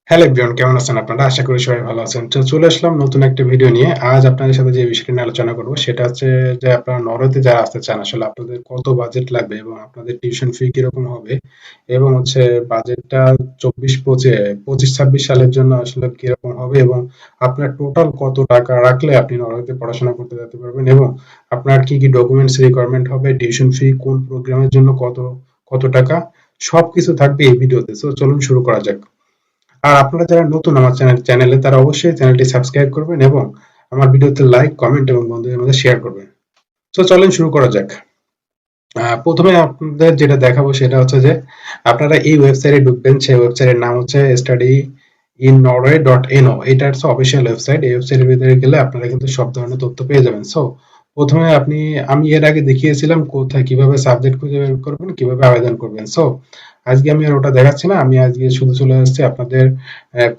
Hello everyone, কেমন আছেন আপনারা? আশা করি সবাই ভালো আছেন। তো চলে আসলাম নতুন একটা ভিডিও নিয়ে। আজ আপনাদের সাথে যে বিষয়টা নিয়ে আলোচনা করব সেটা হচ্ছে যে আপনারা নরওয়েতে যারা আসতে চান আসলে আপনাদের কত বাজেট লাগবে এবং আপনাদের টিউশন ফি কিরকম হবে এবং হচ্ছে বাজেটটা 25-26 সালের জন্য আসলে কিরকম হবে এবং আপনার টোটাল কত টাকা রাখলে আপনি নরওয়েতে পড়াশোনা করতে যেতে পারবেন এবং আপনার কি কি ডকুমেন্টস রিকোয়ারমেন্ট হবে, টিউশন ফি কোন প্রোগ্রামের জন্য কত কত টাকা, সবকিছু থাকবে এই ভিডিওতে। তো চলুন শুরু করা যাক। আর আপনারা যারা নতুন আমার চ্যানেলে তারা অবশ্যই চ্যানেলটি সাবস্ক্রাইব করবেন এবং আমার ভিডিওতে লাইক, কমেন্ট এবং বন্ধুদের মধ্যে শেয়ার করবেন। তো চলেন শুরু করা যাক। প্রথমে আপনাদের যেটা দেখাবো সেটা হচ্ছে যে আপনারা এই ওয়েবসাইটে ঢুকবেন। সেই ওয়েবসাইটের নাম হচ্ছে study in Norway dot NO. এটা হচ্ছে অফিসিয়াল ওয়েবসাইট। এই ওয়েবসাইটের ভিতরে গেলে আপনারা কিন্তু সব ধরনের তথ্য পেয়ে যাবেন। সো প্রথমে আমি এর আগে দেখিয়েছিলাম কোথায় কিভাবে সাবজেক্ট খুঁজে বের করবেন, কিভাবে আবেদন করবেন। সো আজকে আমি আর ওটা দেখাচ্ছি না। আমি আজকে শুধু চলে আসছি আপনাদের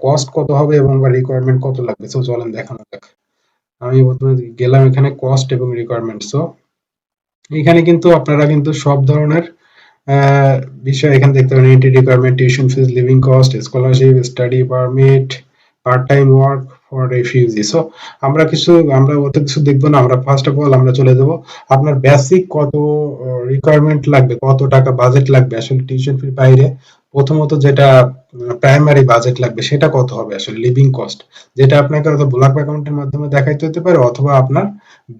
কস্ট কত হবে এবং রিকোয়ারমেন্ট কত লাগবে। সো চলেন দেখানো যাক। আমি প্রথমে গেলাম এখানে কস্ট এবং রিকোয়ারমেন্ট। সো এখানে কিন্তু আপনারা কিন্তু সব ধরনের আহ, বিষয় এখানে দেখতে পারেন। Entry requirement, tuition fees, living cost, scholarship, study permit, part time work for refugee. So আমরা অত কিছু দেখবো না। আমরা ফার্স্ট অফ অল আমরা চলে যাব আপনার বেসিক কত রিকোয়ারমেন্ট লাগবে, কত টাকা বাজেট লাগবে আসলে টিউশন ফির বাইরে। প্রথমত যেটা প্রাইমারি বাজেট লাগবে সেটা কত হবে আসলে লিভিং কস্ট, যেটা আপনাকে হয়তো ব্লক অ্যাকাউন্টের মাধ্যমে দেখাইতে হতে পারে অথবা আপনার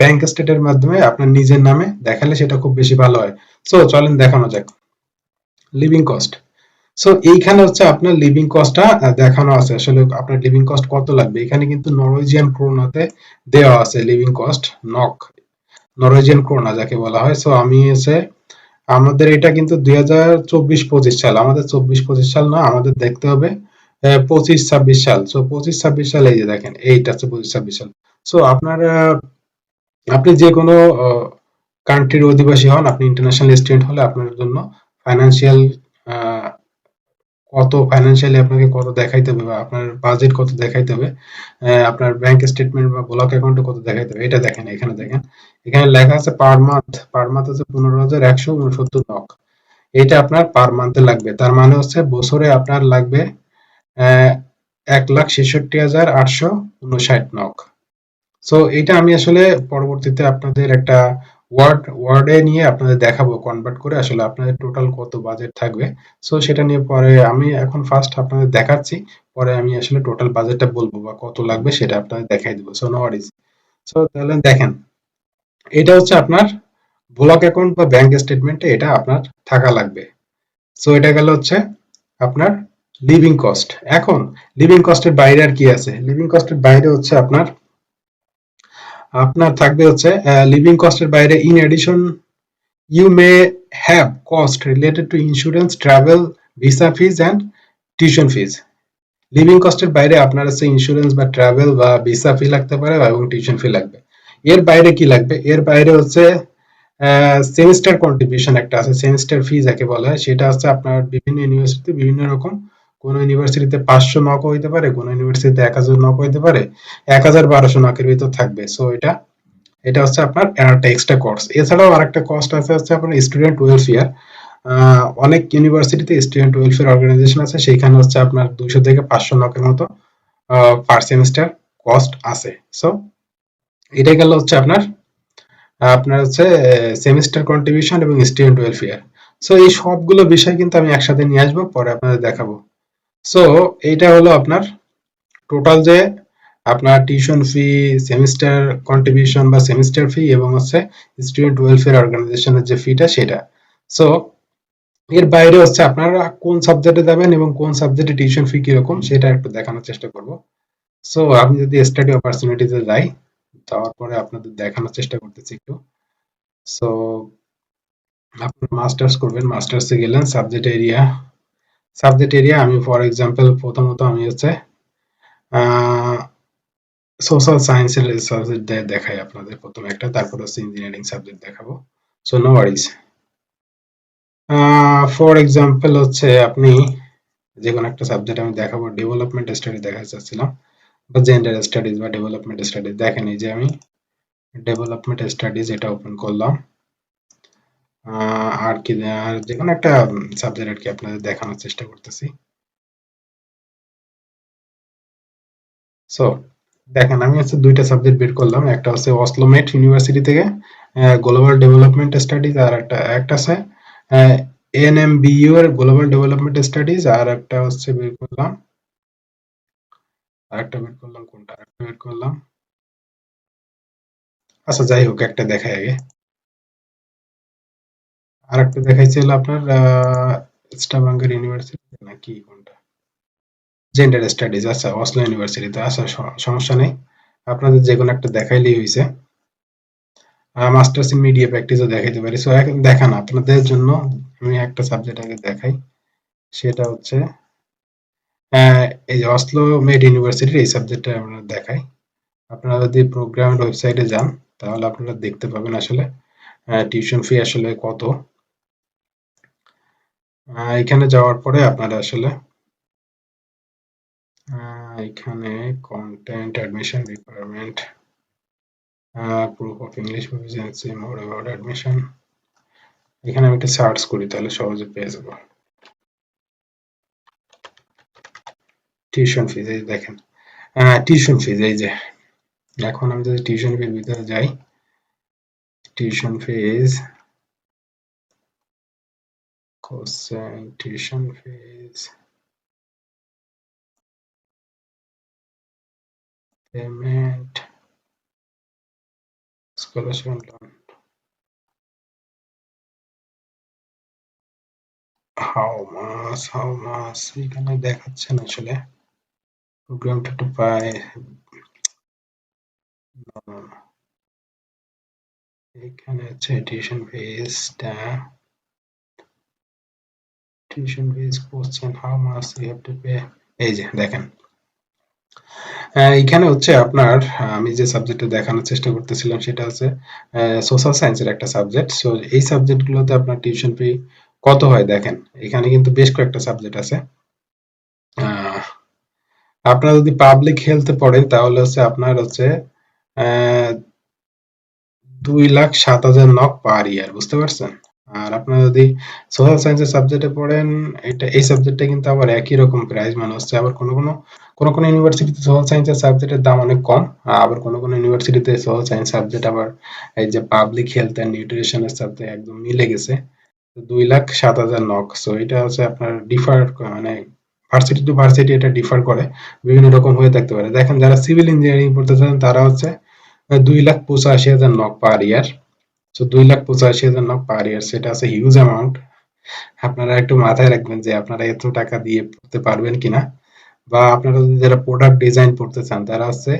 ব্যাংক স্টেটের মাধ্যমে আপনার নিজের নামে দেখালে সেটা খুব বেশি ভালো হয়। সো চলেন দেখানো যাক লিভিং কস্ট। সো এইখানে হচ্ছে আপনার লিভিং কস্টটা দেখানো আছে আসলে আপনার লিভিং কস্ট কত লাগবে। এখানে কিন্তু নরওয়েজিয়ান ক্রোনাতে দেওয়া আছে living cost. Knock Norwegian krona যাকে বলা হয়। সো আমি এসে আমাদের এটা কিন্তু 2024-25 সাল, আমাদের 24-25 সাল না, আমাদের দেখতে হবে 25-26 সাল। সো 25-26 সাল, এই যে দেখেন এইটা হচ্ছে 25-26 সাল। সো আপনি যে কোনো কান্ট্রির অধিবাসী হন, আপনি ইন্টারন্যাশনাল স্টুডেন্ট হলে আপনার জন্য ফাইন্যান্সিয়াল ফাইন্যান্সিয়ালি আপনাকে কত দেখাইতে হবে বা আপনার বাজেট কত দেখাইতে হবে, আপনার ব্যাংক স্টেটমেন্ট বা ব্লক অ্যাকাউন্টে কত দেখাইতে হবে এটা দেখেন। এখানে দেখেন, এখানে লেখা আছে পার মান্থ হচ্ছে 15,169 নক। এটা আপনার পার মান্থে লাগবে। তার মানে হচ্ছে বছরে আপনার লাগবে 1,66,859 নক। সো এটা আমি আসলে পরবর্তীতে আপনাদের একটা ওয়ার্ডে নিয়ে আপনাদের দেখাবো কনভার্ট করে আসলে আপনাদের টোটাল কত বাজেট থাকবে। সো সেটা নিয়ে পরে আমি এখন ফার্স্ট আপনাদের দেখাচ্ছি, পরে আমি আসলে টোটাল বাজেটটা বলবো বা কত লাগবে সেটা আপনাদের দেখাই দেবো। So no worries. সো তাহলে দেখেন, এটা হচ্ছে আপনার ব্লক অ্যাকাউন্ট বা ব্যাংক স্টেটমেন্টে এটা আপনার থাকা লাগবে। সো এটা গেল হচ্ছে আপনার লিভিং কস্ট। এখন লিভিং কস্টের বাইরে আর কি আছে? লিভিং কস্টের বাইরে হচ্ছে আপনার আপনার থাকবে হচ্ছে লিভিং কস্টের বাইরে in addition you may have cost related to insurance, travel, visa fees and tuition fees. Living কস্টের বাইরে আপনার হচ্ছে ইন্স্যুরেন্স বা ট্রাভেল বা ভিসা ফি লাগতে পারে এবং টিউশন ফি লাগবে। এর বাইরে কি লাগবে? এর বাইরে হচ্ছে সেমিস্টার কন্ট্রিবিউশন একটা আছে, সেমিস্টার ফি যাকে বলা হয়। সেটা হচ্ছে আপনার বিভিন্ন ইউনিভার্সিটি বিভিন্ন রকম। কোন ইউনিভার্সিটিতে 500 নক হইতে পারে, কোন ইউনিভার্সিটিতে 1,000 নক হইতে পারে, 1,000-1,200 নকের ভিতর থাকবে। সো এটা এটা হচ্ছে আপনার একটা এক্সট্রা কস্ট। এছাড়াও আরেকটা কস্ট আছে হচ্ছে আপনার স্টুডেন্ট ওয়েলফেয়ার। অনেক ইউনিভার্সিটিতে স্টুডেন্ট ওয়েলফেয়ার অর্গানাইজেশন আছে, সেইখানে হচ্ছে আপনার 200 থেকে 500 নকের মতো পার সেমিস্টার কস্ট আছে। সো এটা গেল হচ্ছে আপনার আপনার হচ্ছে সেমিস্টার কন্ট্রিবিউশন এবং স্টুডেন্ট ওয়েলফেয়ার। সো এই সবগুলো বিষয় কিন্তু আমি একসাথে নিয়ে আসবো, পরে আপনাদের দেখাবো। সো এইটা হলো আপনার টোটাল যে আপনার টিউশন ফি, সেমিস্টার কন্ট্রিবিউশন বা সেমিস্টার ফি এবং হচ্ছে স্টুডেন্ট ওয়েলফেয়ার অর্গানাইজেশনের যে ফিটা সেটা। সো এর বাইরে হচ্ছে আপনারা কোন সাবজেক্টে যাবেন এবং কোন সাবজেক্টে টিউশন ফি কিরকম সেটা একটু দেখানোর চেষ্টা করব। সো আমি যদি স্টাডি অপরচুনিটিতে যাই, যাওয়ার পরে আপনাদের দেখানোর চেষ্টা করতেছি একটু। সো আপনারা মাস্টার্স করবেন, মাস্টার্সে গেলেন সাবজেক্ট এরিয়া আমি ফর এক্সাম্পল প্রথমত আমি হচ্ছে সোশ্যাল সায়েন্সের সাবজেক্ট দেখাই আপনাদের প্রথমে একটা, তারপর হচ্ছে ইঞ্জিনিয়ারিং সাবজেক্ট দেখাবো। So no worries. For example হচ্ছে আপনি যে কোনো একটা সাবজেক্ট আমি দেখাবো, ডেভেলপমেন্ট স্টাডি দেখাতে চাচ্ছিলাম বা জেন্ডার স্টাডিজ বা ডেভেলপমেন্ট স্টাডিজ। দেখেন এই যে আমি ডেভেলপমেন্ট স্টাডিজ এটা ওপেন করলাম। আর কি আর যে কোনো একটা সাবজেক্ট আর কি আপনাদের দেখানোর চেষ্টা করতেছি। সো দেখেন আমি হচ্ছে দুইটা সাবজেক্ট বের করলাম, একটা হচ্ছে অসলোমেট ইউনিভার্সিটি থেকে গ্লোবাল ডেভেলপমেন্ট স্টাডিজ, আর একটা একটা আছে এনএমবিইউ এর গ্লোবাল ডেভেলপমেন্ট স্টাডিজ, আর একটা হচ্ছে বের করলাম, আরেকটা বের করলাম কোনটা, আরেকটা বের করলাম, আচ্ছা যাই হোক একটা দেখাই আগে। আরেকটা দেখাইছিল আপনার স্টাভাঙ্গার ইউনিভার্সিটি নাকি কোনটা, জেন্ডার স্টাডিজ, আচ্ছা অসলো ইউনিভার্সিটিতে, আচ্ছা সমস্যা নেই, আপনাদের যে কোনো একটা দেখাইলেই হয়েছে। মাস্টার্স ইন মিডিয়া প্র্যাকটিসও দেখাইতে পারি। সো এখন দেখান আপনাদের জন্য আমি একটা সাবজেক্ট আগে দেখাই, সেটা হচ্ছে এই যে অসলো মেড ইউনিভার্সিটির এই সাবজেক্টটা আমরা দেখাই। আপনারা যদি প্রোগ্রামের ওয়েবসাইটে যান তাহলে আপনারা দেখতে পাবেন আসলে টিউশন ফি আসলে কত। এখানে যাওয়ার পরে আপনারা আসলে এখানে content admission requirement, proof of English proficiency, more about admission, এখানে আমি একটা সার্চ করি তাহলে সহজে পেয়ে যাবো। টিউশন ফিজ এই দেখেন, টিউশন ফিজ এই যে, এখন আমি যদি টিউশন ফির ভিতরে যাই, tuition fees question, tuition fees payment, scholarship loan, how much এখানে দেখাচ্ছে না আসলে, প্রোগ্রামটা একটু পায়, এখানে হচ্ছে tuition fees question how much you have to pay, এই যে দেখেন এখানে হচ্ছে আপনার আমি যে সাবজেক্টটা দেখানোর চেষ্টা করতেছিলাম সেটা হচ্ছে সোশ্যাল সায়েন্সের একটা সাবজেক্ট। সো এই সাবজেক্টগুলোতে আপনার টিউশন ফি কত হয় দেখেন, এখানে কিন্তু বেশ কয়েকটা সাবজেক্ট আছে। আহ, আপনারা যদি পাবলিক হেলথে পড়েন তাহলে হচ্ছে আপনার হচ্ছে 2,07,000 নক পার ইয়ার, বুঝতে পারছেন? আর আপনারা যদি সোশ্যাল সায়েন্সের সাবজেক্টে পড়েন, এই সাবজেক্টটা কিন্তু আবার একই রকম প্রাইস, মানে হচ্ছে আবার কোনো ইউনিভার্সিটিতে সোশ্যাল সায়েন্সের সাবজেক্টের দাম অনেক কম, আবার কোনো ইউনিভার্সিটিতে সোশ্যাল সায়েন্স সাবজেক্ট আবার এই যে পাবলিক হেলথ অ্যান্ড নিউট্রিশনের সাথে একদম মিলে গেছে। 2,07,000 নক। সো এটা হচ্ছে আপনার ডিফার, মানে ভার্সিটি টু ভার্সিটি এটা ডিফার করে, বিভিন্ন রকম হয়ে থাকতে পারে। দেখেন যারা সিভিল ইঞ্জিনিয়ারিং পড়তে চান তারা হচ্ছে 2,85,000 নক পার ইয়ার। সো 2,85,000 নক পার ইয়ার, সেটা আছে হিউজ অ্যামাউন্ট। আপনারা একটু মাথায় রাখবেন যে আপনারা এত টাকা দিয়ে পড়তে পারবেন কিনা, বা আপনারা যদি যারা প্রোডাক্ট ডিজাইন পড়তে চান তারা হচ্ছে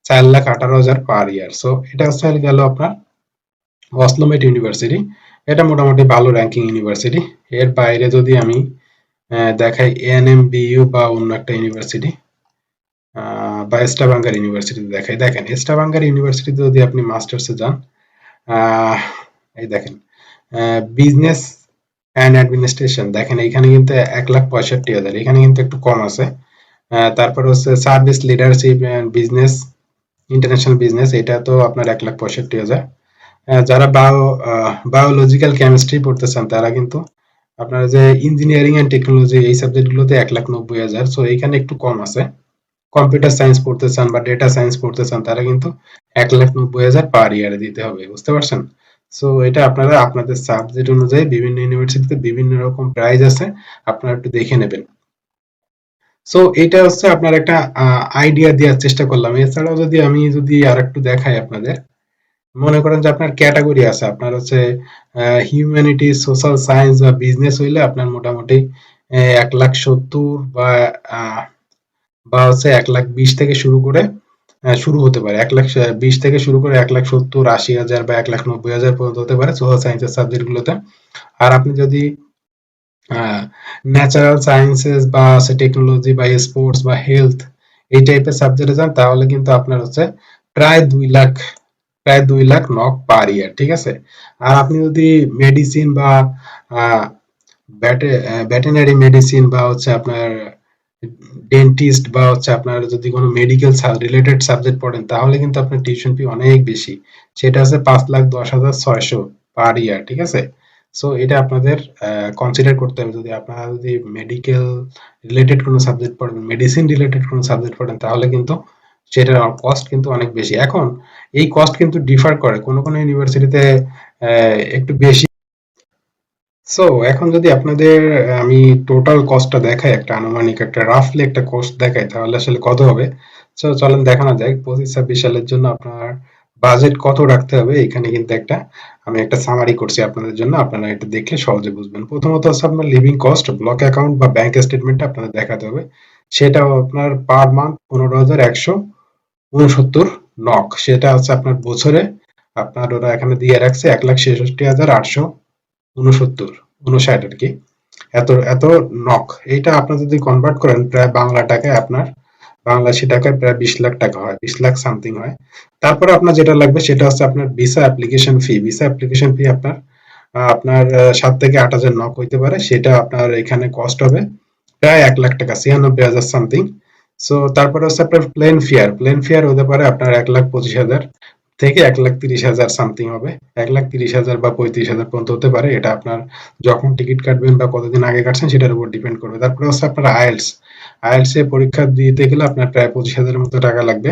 4,18,000 পার ইয়ার। সো এটা হচ্ছে গেল আপনার অসলোমেট ইউনিভার্সিটি, এটা মোটামুটি ভালো র্যাঙ্কিং ইউনিভার্সিটি। এর বাইরে যদি আমি দেখাই এএনএমবিইউ বা অন্য একটা ইউনিভার্সিটি, বা স্টাভাঙ্গার ইউনিভার্সিটি দেখাই, দেখেন স্টাভাঙ্গার ইউনিভার্সিটিতে যদি আপনি মাস্টার্সে যান, আহ, এই দেখেন বিজনেস অ্যান্ড অ্যাডমিনিস্ট্রেশন, দেখেন এখানে কিন্তু 1,65,000, এখানে কিন্তু একটু কম আছে। তারপর হচ্ছে service leadership and business, international business, এটা তো আপনার 1,65,000। যারা বায়োলজিক্যাল কেমিস্ট্রি পড়তে চান তারা কিন্তু আপনার যে ইঞ্জিনিয়ারিং অ্যান্ড টেকনোলজি এই সাবজেক্টগুলোতে 1,90,000। সো এইখানে একটু কম আছে। কম্পিউটার সায়েন্স পড়তে চান বা ডেটা সায়েন্স পড়তে চান তারা কিন্তু 1,90,000 পার ইয়ারে দিতে হবে, বুঝতে পারছেন? সো এটা আপনারা আপনাদের সাবজেক্ট অনুযায়ী বিভিন্ন ইউনিভার্সিটিতে বিভিন্ন রকম প্রাইস আছে, আপনারা একটু দেখে নেবেন। সো এটা হচ্ছে আপনার একটা আইডিয়া দেওয়ার চেষ্টা করলাম। এছাড়াও যদি আর একটু দেখাই আপনাদের, মনে করেন যে আপনার ক্যাটাগরি আছে, আপনার হচ্ছে হিউম্যানিটি, সোশ্যাল সায়েন্স বা বিজনেস হইলে আপনার মোটামুটি 1,70,000 বা হচ্ছে 1,20,000 থেকে শুরু করে শুরু হতে পারে, 1,20,000 থেকে শুরু করে 1,70,000, 80,000 বা 1,90,000 পর্যন্ত হতে পারে সোশ্যাল সায়েন্সের সাবজেক্ট গুলোতে। আর আপনি যদি ন্যাচারাল সায়েন্সেস বা টেকনোলজি বা স্পোর্টস বা হেলথ এই টাইপের সাবজেক্টে যান তাহলে কিন্তু আপনার হচ্ছে প্রায় 2,00,000, প্রায় 2,00,000 নক পার ইয়ার, ঠিক আছে? আর আপনি যদি মেডিসিন বা ভেটেরিনারি মেডিসিন বা হচ্ছে আপনার ডেন্টিস্ট বা হচ্ছে আপনার যদি কোনো মেডিকেল রিলেটেড সাবজেক্ট পড়েন তাহলে কিন্তু আপনার টিউশন ফি অনেক বেশি, সেটা আছে 5,10,600 পার ইয়ার, ঠিক আছে? সো এটা আপনাদের কনসিডার করতে হবে। যদি আপনারা যদি মেডিকেল রিলেটেড কোনো সাবজেক্ট পড়েন, মেডিসিন রিলেটেড কোনো সাবজেক্ট পড়েন তাহলে কিন্তু সেটার কস্ট কিন্তু অনেক বেশি। এখন এই কস্ট কিন্তু ডিফার করে, কোনো কোনো ইউনিভার্সিটিতে একটু বেশি। সো এখন যদি আপনাদের আমি টোটাল কস্টটা দেখাই, একটা আনুমানিক একটা রাফলি একটা কস্ট দেখাই, তাহলে আসলে কত হবে। সো চলেন দেখানো যায় 25-26 সালের জন্য আপনার বাজেট কত রাখতে হবে। এখানে কিন্তু একটা আমি একটা সামারি করছি আপনাদের জন্য, আপনারা এটা দেখলে সহজে বুঝবেন। প্রথমত হচ্ছে আপনার লিভিং কস্ট, ব্লক অ্যাকাউন্ট বা ব্যাংক স্টেটমেন্টটা আপনাদের দেখাতে হবে। সেটাও আপনার পার মান্থ 15,169 নক, সেটা হচ্ছে আপনার বছরে আপনার ওরা এখানে দিয়ে রাখছে 1,66,869 আর কি। এত এত নক, এইটা আপনি যদি কনভার্ট করেন প্রায় বাংলা টাকায় আপনার, বাংলাদেশি টাকায় প্রায় 20 লাখ টাকা হয়, 20 লাখ সামথিং হয়। তারপরে আপনার যেটা লাগবে সেটা হচ্ছে আপনার visa application fee. Visa application fee আপনার 7 থেকে 8 হাজার নক হইতে পারে, সেটা আপনার এখানে কস্ট হবে প্রায় 1 লাখ টাকা, 96,000 সামথিং। সো তারপরে হচ্ছে আপনার প্লেন ফেয়ার, প্লেন ফেয়ার হতে পারে আপনার 1,25,000 থেকে 1,30,000 সামথিং হবে, 1,30,000 বা 35,000 পর্যন্ত হতে পারে। এটা আপনার যখন টিকিট কাটবেন বা কতদিন আগে কাটছেন সেটার উপর ডিপেন্ড করবে। তারপরে হচ্ছে আপনার আইএলটিএস, আইএলটিএস এর পরীক্ষা দিতে গেলে আপনার প্রায় 25,000 মতো টাকা লাগবে।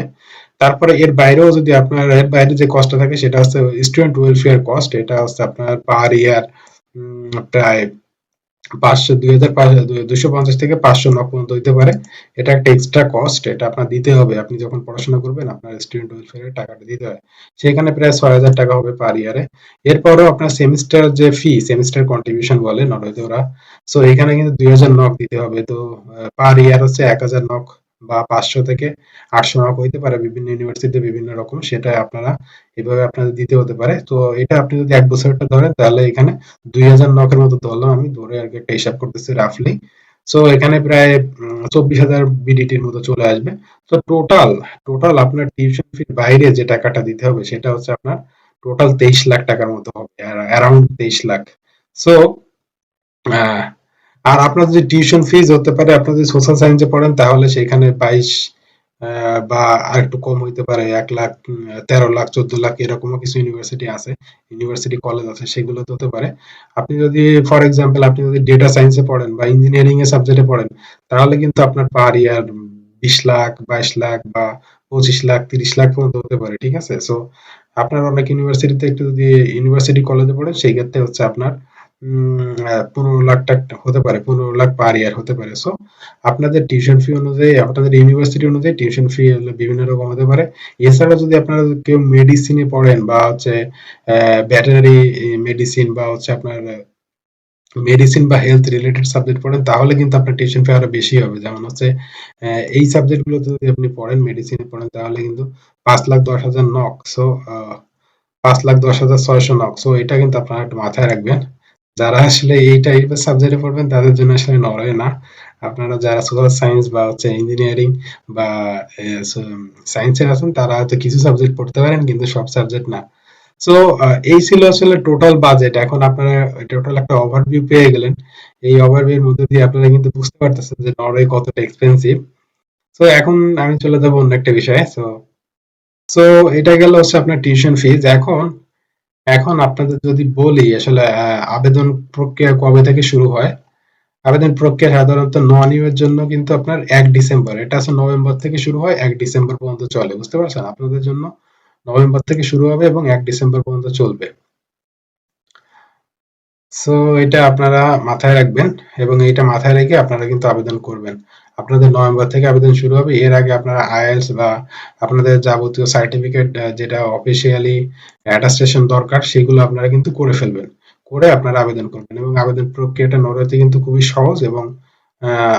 তারপরে এর বাইরেও যদি আপনার এর বাইরে যে কস্টটা থাকে সেটা হচ্ছে স্টুডেন্ট ওয়েলফেয়ার কস্ট, এটা হচ্ছে আপনার পার ইয়ার প্রায় 250 থেকে 500 নক পর্যন্ত হইতে পারে। এটা একটা এক্সট্রা কস্ট, এটা আপনার দিতে হবে। আপনি যখন পড়াশোনা করবেন আপনার স্টুডেন্ট ওয়েলফেয়ারের টাকাটা দিতে হয়, সেখানে প্রায় 6,000 টাকা হবে পার ইয়ারে। এরপরও আপনার সেমিস্টার যে ফি, সেমিস্টার কন্ট্রিবিউশন বলে নরওয়েতে ওরা, সো এখানে কিন্তু 2,000 নক দিতে হবে। তো পার ইয়ার হচ্ছে 1,000 নক বা 500 থেকে 800 নক হইতে পারে, বিভিন্ন ইউনিভার্সিটিতে বিভিন্ন রকম, সেটা আপনারা এভাবে আপনাদের দিতে হতে পারে। তো এটা আপনি যদি 1 বছরটা ধরেন তাহলে এখানে 2,000 নকের মতো ধরলাম আমি, ধরে আর কি একটা হিসাব করতেছি রাফলি। সো এখানে প্রায় 24,000 বিডিটির মতো চলে আসবে। তো টোটাল টোটাল আপনার টিউশন ফির বাইরে যে টাকাটা দিতে হবে সেটা হচ্ছে আপনার টোটাল 23 লাখ টাকার মতো হবে, অ্যারাউন্ড 23 লাখ। সো আর আপনার যদি টিউশন ফিজ হতে পারে, আপনি যদি সোশ্যাল সায়েন্সে পড়েন তাহলে সেখানে 22 বা আর একটু কম হইতে পারে, 1 লাখ, 13 লাখ, 14 লাখ এরকমও কিছু ইউনিভার্সিটি আছে, ইউনিভার্সিটি কলেজ আছে, সেগুলো হতে পারে। আপনি যদি ফর এক্সাম্পল আপনি যদি ডেটা সায়েন্সে পড়েন বা ইঞ্জিনিয়ারিং এর সাবজেক্টে পড়েন তাহলে কিন্তু আপনার পার ইয়ার 20 লাখ, 22 লাখ বা 25 লাখ, 30 লাখ পর্যন্ত হতে পারে, ঠিক আছে। সো আপনার অনেক ইউনিভার্সিটিতে একটু যদি ইউনিভার্সিটি কলেজে পড়েন সেই ক্ষেত্রে হচ্ছে আপনার 15 লাখ টাকা হতে পারে, 15 লাখ পার ইয়ার হতে পারে। সো আপনাদের টিউশন ফি অনুযায়ী, আপনাদের ইউনিভার্সিটি অনুযায়ী টিউশন ফি বিভিন্ন রকম হতে পারে। এছাড়া যদি আপনারা কেউ মেডিসিনে পড়েন বা হচ্ছে ভেটেরিনারি মেডিসিন বা হচ্ছে আপনার মেডিসিন বা হেলথ রিলেটেড সাবজেক্ট পড়েন তাহলে কিন্তু আপনার টিউশন ফি আরো বেশি হবে। যেমন হচ্ছে এই সাবজেক্ট গুলোতে যদি আপনি পড়েন, মেডিসিনে পড়েন তাহলে কিন্তু 5,10,000 নক। So 5,10,600 knock. সো এটা কিন্তু আপনারা একটু মাথায় রাখবেন। যারা আসলে এই টাইপের সাবজেক্টে পড়বেন তাদের জন্য আসলে নড়ে না। আপনারা যারা সোশ্যাল সায়েন্স বা হচ্ছে ইঞ্জিনিয়ারিং বা সায়েন্সের আছেন তারা হয়তো কিছু সাবজেক্ট পড়তে পারেন কিন্তু সব সাবজেক্ট না। সো এই ছিল আসলে টোটাল বাজেট। এখন আপনারা টোটাল একটা ওভারভিউ পেয়ে গেলেন। এই ওভারভিউ এর মধ্যে দিয়ে আপনারা কিন্তু বুঝতে পারতেছেন যে নরওয়ে কতটা এক্সপেন্সিভ। সো এখন আমি চলে যাব অন্য একটা বিষয়ে। সো সো এটা গেল হচ্ছে আপনার টিউশন ফিজ। এখন এখন আপনাদের যদি বলি আসলে আবেদন প্রক্রিয়া কবে থেকে শুরু হয়। আবেদন প্রক্রিয়া সাধারণত নন ইউ এর জন্য কিন্তু আপনার 1 ডিসেম্বর, এটা আছে নভেম্বর থেকে শুরু হয়, 1 ডিসেম্বর পর্যন্ত চলে, বুঝতে পারছেন। আপনাদের জন্য নভেম্বর থেকে শুরু হবে এবং 1 ডিসেম্বর পর্যন্ত চলবে। সো এটা আপনারা মাথায় রাখবেন এবং এটা মাথায় রেখে আপনারা কিন্তু আবেদন করবেন। আপনাদের নভেম্বর থেকে আবেদন শুরু হবে। এর আগে আপনারা আইএলটিএস বা আপনাদের যাবতীয় সার্টিফিকেট যেটা অফিসিয়ালি অ্যাটাস্টেশন দরকার সেগুলো আপনারা কিন্তু করে ফেলবেন, করে আপনারা আবেদন করবেন। এবং আবেদন প্রক্রিয়াটা নরওয়েতে কিন্তু খুবই সহজ এবং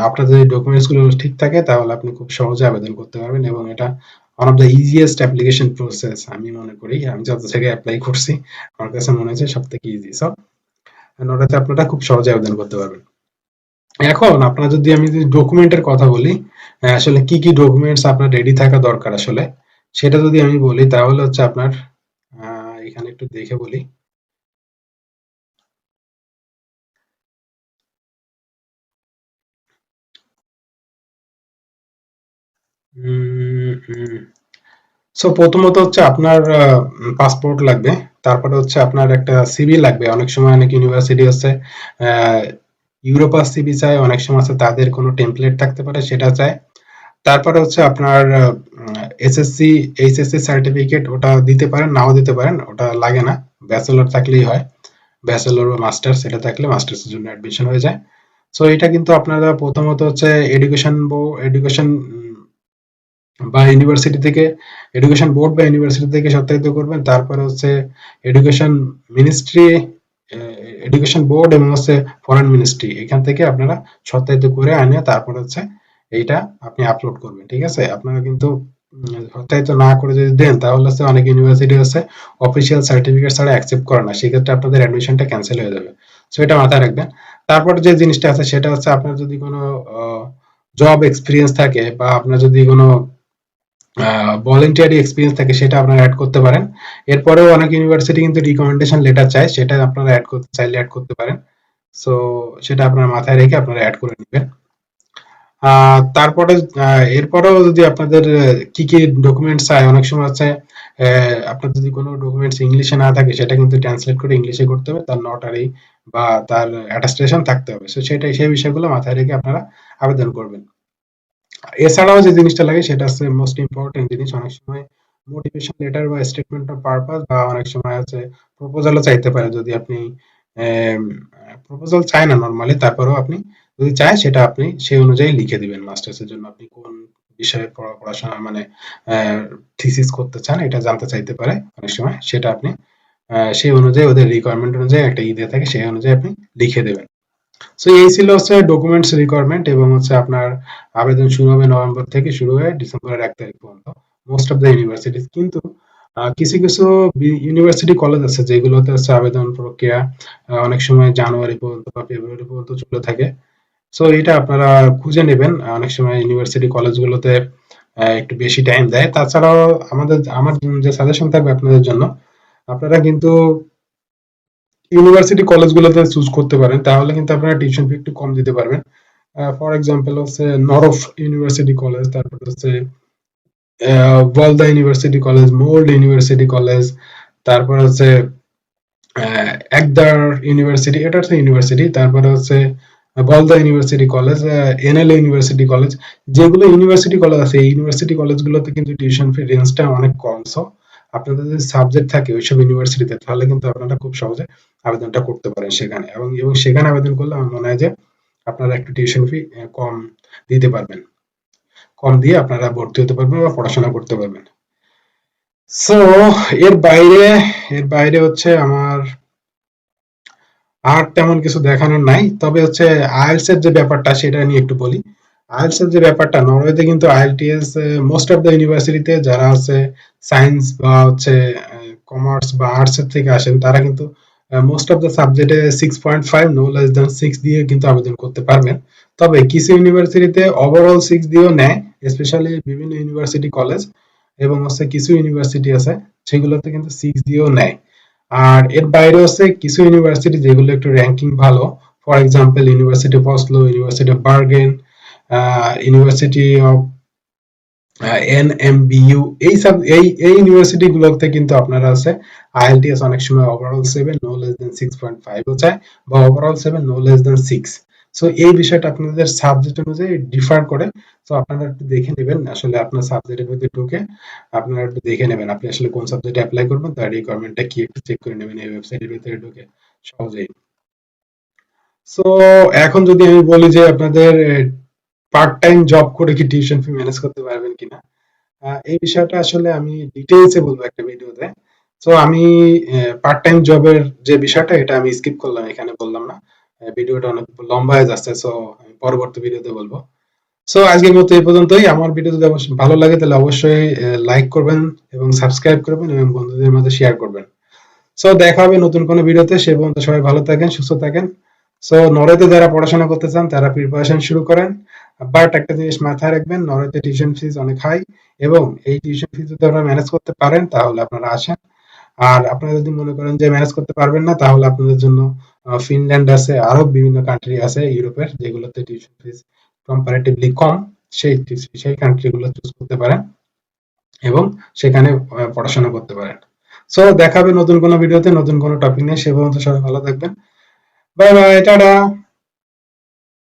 আপনাদের যদি ডকুমেন্টস গুলো ঠিক থাকে তাহলে আপনি খুব সহজে আবেদন করতে পারবেন এবং এটা one of the easiest application process আমি মনে করি। আমি যত জায়গায় অ্যাপ্লাই করছি আমার কাছে মনে হয়েছে সব থেকে ইজি। সব ওটাতে আপনারা খুব সহজে আবেদন করতে পারবেন। এখন আপনার যদি আমি যদি ডকুমেন্টের কথা বলি, আসলে কি কি ডকুমেন্টস আপনার রেডি থাকা দরকার আসলে সেটা যদি আমি বলি তাহলে হচ্ছে আপনার এখানে একটু দেখে বলি। সো প্রথমত হচ্ছে আপনার পাসপোর্ট লাগবে। তারপরে হচ্ছে আপনার একটা সিভি লাগবে। অনেক সময় অনেক ইউনিভার্সিটি হচ্ছে ইউরোপাস সিভি চায়, অনেক সময় আছে তাদের কোনো টেমপ্লেট থাকতে পারে সেটা চায়। তারপরে হচ্ছে আপনার এসএসসি এইচএসসি সার্টিফিকেট ওটা দিতে পারেন, নাও দিতে পারেন, ওটা লাগে না, ব্যাচেলর থাকলেই হয়, ব্যাচেলর বা মাস্টার্স এটা থাকলে মাস্টার্স এর জন্য অ্যাডমিশন হয়ে যায়। সো এটা কিন্তু আপনারা প্রথমত হচ্ছে এডুকেশন বা ইউনিভার্সিটি থেকে, এডুকেশন বোর্ড বা ইউনিভার্সিটি থেকে সত্যায়িত করবেন। তারপরে হচ্ছে এডুকেশন মিনিস্ট্রি, এডুকেশন বোর্ড এবং হচ্ছে ফরেন মিনিস্ট্রি এখান থেকে আপনারা সত্যায়িত করে আনে তারপর হচ্ছে এইটা আপনি আপলোড করবেন। ঠিক আছে, আপনারা কিন্তু সত্যায়িত না করে যদি দেন তাহলে হচ্ছে অনেক ইউনিভার্সিটি হচ্ছে অফিসিয়াল সার্টিফিকেট ছাড়া অ্যাকসেপ্ট করে না, সেক্ষেত্রে আপনাদের অ্যাডমিশনটা ক্যান্সেল হয়ে যাবে। সো এটা মাথায় রাখবেন। তারপর যে জিনিসটা আছে সেটা হচ্ছে আপনার যদি কোনো জব এক্সপিরিয়েন্স থাকে বা আপনার যদি কোনো ভলেন্টিয়ারি এক্সপিরিয়েন্স থাকে সেটা আপনারা অ্যাড করতে পারেন। এরপরেও অনেক ইউনিভার্সিটি কিন্তু রিকমেন্ডেশন লেটার চায়, সেটা আপনারা অ্যাড করতে চাইলে অ্যাড করতে পারেন। সো সেটা আপনার মাথায় রেখে আপনারা অ্যাড করে নেবেন। তারপরে এরপরেও যদি আপনাদের কি কি ডকুমেন্টস চায়, অনেক সময় আছে আপনার যদি কোনো ডকুমেন্টস ইংলিশে না থাকে সেটা কিন্তু ট্রান্সলেট করে ইংলিশে করতে হবে, তার নটারি বা তার অ্যাটাস্টেশন থাকতে হবে। সো সেটাই, সেই বিষয়গুলো মাথায় রেখে আপনারা আবেদন করবেন। এছাড়াও যে জিনিসটা লাগে সেটা হচ্ছে মোস্ট ইম্পর্টেন্ট জিনিস, অনেক সময় মোটিভেশন লেটার বা স্টেটমেন্ট অফ পারপাস বা অনেক সময় আছে প্রপোজালও চাইতে পারে। যদি আপনি প্রপোজাল চায় না নরমালি, তারপরেও আপনি যদি চায় সেটা আপনি সেই অনুযায়ী লিখে দিবেন। মাস্টার্সের জন্য আপনি কোন বিষয়ে পড়াশোনা মানে থিসিস করতে চান এটা জানতে চাইতে পারে অনেক সময়, সেটা আপনি সেই অনুযায়ী ওদের রিকোয়ারমেন্ট অনুযায়ী একটা ই দিয়ে থাকে, সেই অনুযায়ী আপনি লিখে দেবেন। সো এই ছিল হচ্ছে ডকুমেন্টস রিকোয়ারমেন্ট, এবং হচ্ছে আপনার আবেদন শুরু হবে নভেম্বর থেকে, শুরু হয়ে ডিসেম্বরের 1 তারিখ পর্যন্ত মোস্ট অফ দ্য ইউনিভার্সিটিজ। কিন্তু কিছু কিছু ইউনিভার্সিটি কলেজ আছে যেগুলোতে হচ্ছে আবেদন প্রক্রিয়া অনেক সময় জানুয়ারি পর্যন্ত বা ফেব্রুয়ারি পর্যন্ত চলে থাকে। সো এটা আপনারা খুঁজে নেবেন, অনেক সময় ইউনিভার্সিটি কলেজগুলোতে একটু বেশি টাইম দেয়। তাছাড়াও আমার যে সাজেশন থাকবে আপনাদের জন্য, আপনারা কিন্তু ইউনিভার্সিটি কলেজগুলোতে চুজ করতে পারেন, তাহলে কিন্তু আপনারা টিউশন ফি একটু কম দিতে পারবেন। ফর এক্সাম্পল হচ্ছে নরফ ইউনিভার্সিটি কলেজ, তারপর হচ্ছে ওয়ালদা ইউনিভার্সিটি কলেজ, মোল্ড ইউনিভার্সিটি কলেজ, তারপর হচ্ছে একদার ইউনিভার্সিটি, এটা হচ্ছে ইউনিভার্সিটি, তারপরে হচ্ছে বলদা ইউনিভার্সিটি কলেজ, এনএল ইউনিভার্সিটি কলেজ, যেগুলো ইউনিভার্সিটি কলেজ আছে এই ইউনিভার্সিটি কলেজগুলোতে কিন্তু টিউশন ফি রেঞ্জটা অনেক কম। সো আপনাদের যদি সাবজেক্ট থাকে ওইসব ইউনিভার্সিটিতে তাহলে কিন্তু আপনারা খুব সহজে আবেদনটা করতে পারেন সেখানে, এবং এবং সেখানে আবেদন করলে আমার মনে হয় যে আপনারা একটু টিউশন ফি কম দিতে পারবেন, কম দিয়ে আপনারা ভর্তি হতে পারবেন বা পড়াশোনা করতে পারবেন। সো এর বাইরে, এর বাইরে হচ্ছে আমার আর তেমন কিছু দেখানোর নাই। তবে হচ্ছে আইএলটিএস এর যে ব্যাপারটা সেটা নিয়ে একটু বলি। আইএলটিএস এর যে ব্যাপারটা, নরওয়েতে কিন্তু আইএলটিএস মোস্ট অফ দ্য ইউনিভার্সিটিতে যারা আছে সায়েন্স বা হচ্ছে কমার্স বা আর্টস এর থেকে আসেন তারা কিন্তু মোস্ট অফ দ্য সাবজেক্টে 6.5 নো লেস দ্যান 6 দিয়ে কিন্তু আবেদন করতে পারবেন। তবে কিছু ইউনিভার্সিটিতে ওভারঅল 6 দিয়েও নেয়, স্পেশালি বিভিন্ন ইউনিভার্সিটি কলেজ, এবং হচ্ছে কিছু ইউনিভার্সিটি আছে সেগুলোতে কিন্তু 6 দিয়েও নেয়। আর এর বাইরে হচ্ছে কিছু ইউনিভার্সিটি যেগুলো একটু র্যাঙ্কিং ভালো, for example university of Oslo, university of Bergen, university of NMBU, এই ইউনিভার্সিটি গুলোতে কিন্তু আপনারা আছে আইএলটিএস অনেক সময় ওভারঅল 7 নো লেস দেন 6.5 ও চায়, বা overall 7 no less than 6। So এই বিষয়টা আপনাদের সাবজেক্ট অনুযায়ী ডিফার করে। তো আপনারা একটু দেখে নেবেন আসলে আপনার সাবজেক্টের মধ্যে ঢুকে, আপনারা একটু দেখে নেবেন আপনি আসলে কোন সাবজেক্টে অ্যাপ্লাই করবেন, তার রিকোয়ারমেন্টটা কি একটু চেক করে নেবেন এই ওয়েবসাইটের ভিতরে ঢুকে সহজেই। সো এখন যদি আমি বলি যে আপনাদের পার্ট টাইম জব করে কি টিউশন ফি ম্যানেজ করতে পারবেন কিনা, এই বিষয়টা আসলে আমি ডিটেইলসে বলবো একটা ভিডিওতে। তো আমি পার্ট টাইম জবের যে বিষয়টা এটা আমি স্কিপ করলাম, এখানে বললাম না, ভিডিওটা অনেক লম্বা হয়ে যাচ্ছে। সো আমি পরবর্তী ভিডিওতে বলবো। সো আজকের মতো এই পর্যন্তই। আমার ভিডিও যদি অবশ্যই ভালো লাগে তাহলে অবশ্যই লাইক করবেন এবং সাবস্ক্রাইব করবেন এবং বন্ধুদের মাঝে শেয়ার করবেন। সো দেখা হবে নতুন কোনো ভিডিওতে, সে পর্যন্ত সবাই ভালো থাকেন, সুস্থ থাকেন। সো নরওয়েতে যারা পড়াশোনা করতে চান তারা প্রিপারেশন শুরু করেন। বাট একটা জিনিস মাথায় রাখবেন, নরওয়েতে টিউশন ফিস অনেক হাই, এবং এই টিউশন ফিস যদি আপনারা ম্যানেজ করতে পারেন তাহলে আপনারা আসেন। আর আপনারা যদি মনে করেন যে ম্যানেজ করতে পারবেন না তাহলে আপনাদের জন্য ফিনল্যান্ড আছে, আরো বিভিন্ন কান্ট্রি আছে ইউরোপের যেগুলোতে টিউশন ফিস কম্পারেটিভলি কম, সেই সেই কান্ট্রি গুলো চুজ করতে পারেন এবং সেখানে পড়াশোনা করতে পারেন। সো দেখা হবে নতুন কোনো ভিডিওতে নতুন কোনো টপিক নিয়ে, সে পর্যন্ত সবাই ভালো থাকবেন। Bye bye, tata.